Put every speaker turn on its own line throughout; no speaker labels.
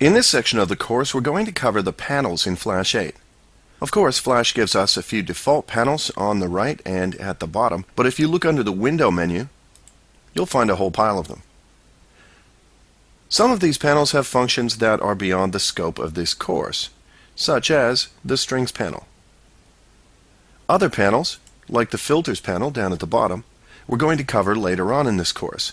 In this section of the course, we're going to cover the panels in Flash 8. Of course, Flash gives us a few default panels on the right and at the bottom, but if you look under the Window menu, you'll find a whole pile of them. Some of these panels have functions that are beyond the scope of this course, such as the Strings panel. Other panels, like the Filters panel down at the bottom, we're going to cover later on in this course.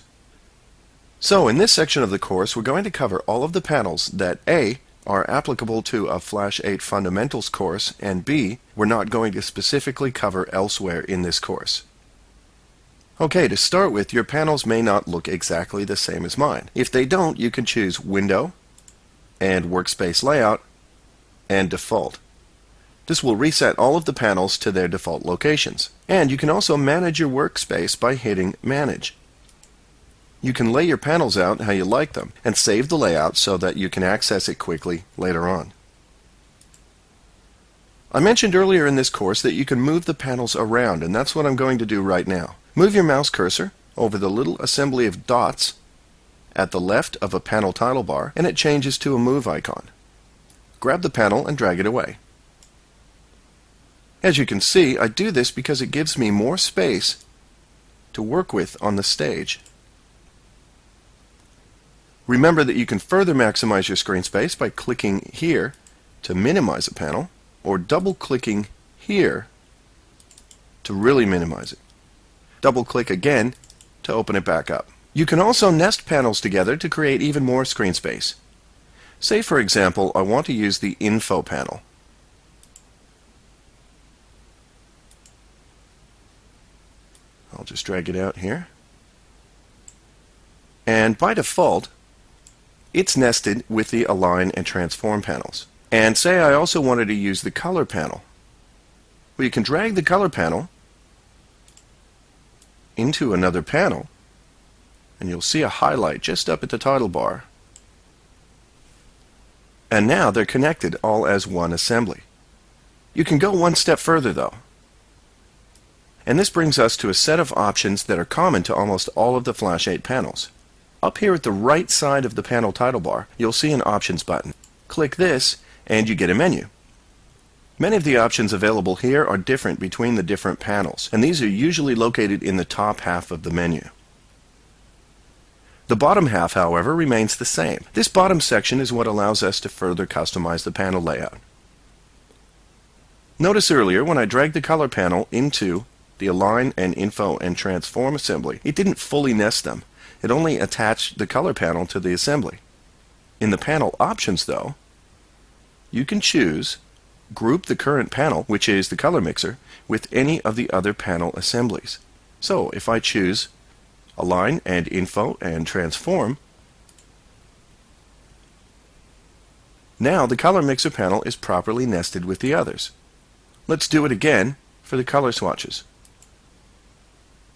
So in this section of the course, we're going to cover all of the panels that A, are applicable to a Flash 8 Fundamentals course, and B, we're not going to specifically cover elsewhere in this course. Okay, to start with, your panels may not look exactly the same as mine. If they don't, you can choose Window and Workspace Layout and Default. This will reset all of the panels to their default locations. And you can also manage your workspace by hitting Manage. You can lay your panels out how you like them and save the layout so that you can access it quickly later on. I mentioned earlier in this course that you can move the panels around, and that's what I'm going to do right now. Move your mouse cursor over the little assembly of dots at the left of a panel title bar, and it changes to a move icon. Grab the panel and drag it away. As you can see, I do this because it gives me more space to work with on the stage. Remember that you can further maximize your screen space by clicking here to minimize a panel, or double-clicking here to really minimize it. Double-click again to open it back up. You can also nest panels together to create even more screen space. Say, for example, I want to use the Info panel. I'll just drag it out here. And by default, it's nested with the Align and Transform panels. And say I also wanted to use the Color panel. Well, you can drag the Color panel into another panel, and you'll see a highlight just up at the title bar. And now they're connected all as one assembly. You can go one step further though. And this brings us to a set of options that are common to almost all of the Flash 8 panels. Up here at the right side of the panel title bar, you'll see an Options button. Click this and you get a menu. Many of the options available here are different between the different panels, and these are usually located in the top half of the menu. The bottom half, however, remains the same. This bottom section is what allows us to further customize the panel layout. Notice earlier when I dragged the Color panel into the Align and Info and Transform assembly, it didn't fully nest them. It only attached the Color panel to the assembly. In the panel options, though, you can choose Group the current panel, which is the Color Mixer, with any of the other panel assemblies. So if I choose Align and Info and Transform, now the Color Mixer panel is properly nested with the others. Let's do it again for the color swatches.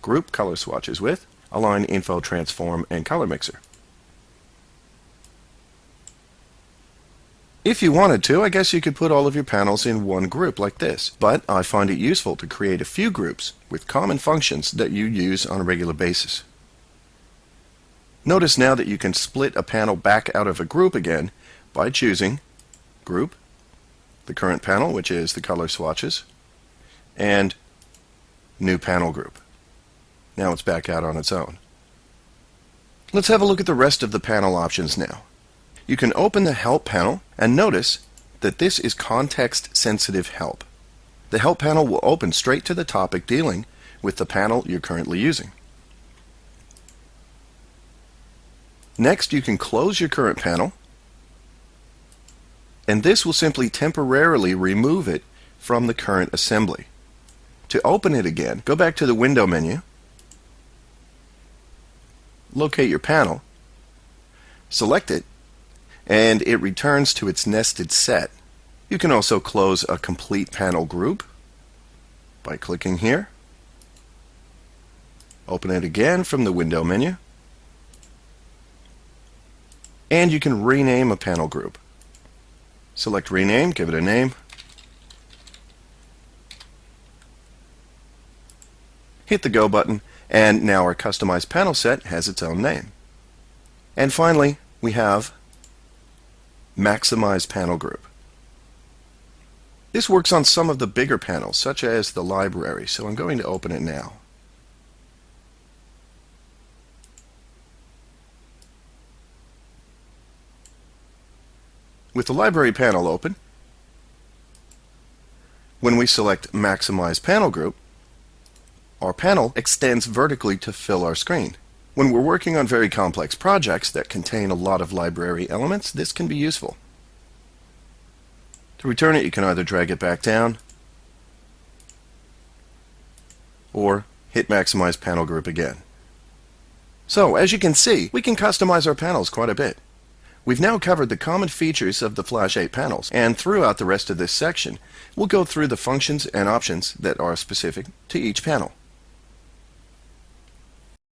Group color swatches with Align, Info, Transform, and Color Mixer. If you wanted to, I guess you could put all of your panels in one group like this, but I find it useful to create a few groups with common functions that you use on a regular basis. Notice now that you can split a panel back out of a group again by choosing Group, the current panel, which is the color swatches, and New Panel Group. Now it's back out on its own. Let's have a look at the rest of the panel options now. You can open the Help panel and notice that this is context-sensitive help. The Help panel will open straight to the topic dealing with the panel you're currently using. Next, you can close your current panel, and this will simply temporarily remove it from the current assembly. To open it again, go back to the Window menu, locate your panel, select it, and it returns to its nested set. You can also close a complete panel group by clicking here. Open it again from the Window menu. And you can rename a panel group. Select Rename, give it a name. Hit the Go button, and now our customized panel set has its own name. And finally, we have Maximize Panel Group. This works on some of the bigger panels, such as the library, so I'm going to open it now. With the library panel open, when we select Maximize Panel Group, our panel extends vertically to fill our screen. When we're working on very complex projects that contain a lot of library elements, this can be useful. To return it, you can either drag it back down or hit Maximize Panel Group again. So, as you can see, we can customize our panels quite a bit. We've now covered the common features of the Flash 8 panels, and throughout the rest of this section, we'll go through the functions and options that are specific to each panel.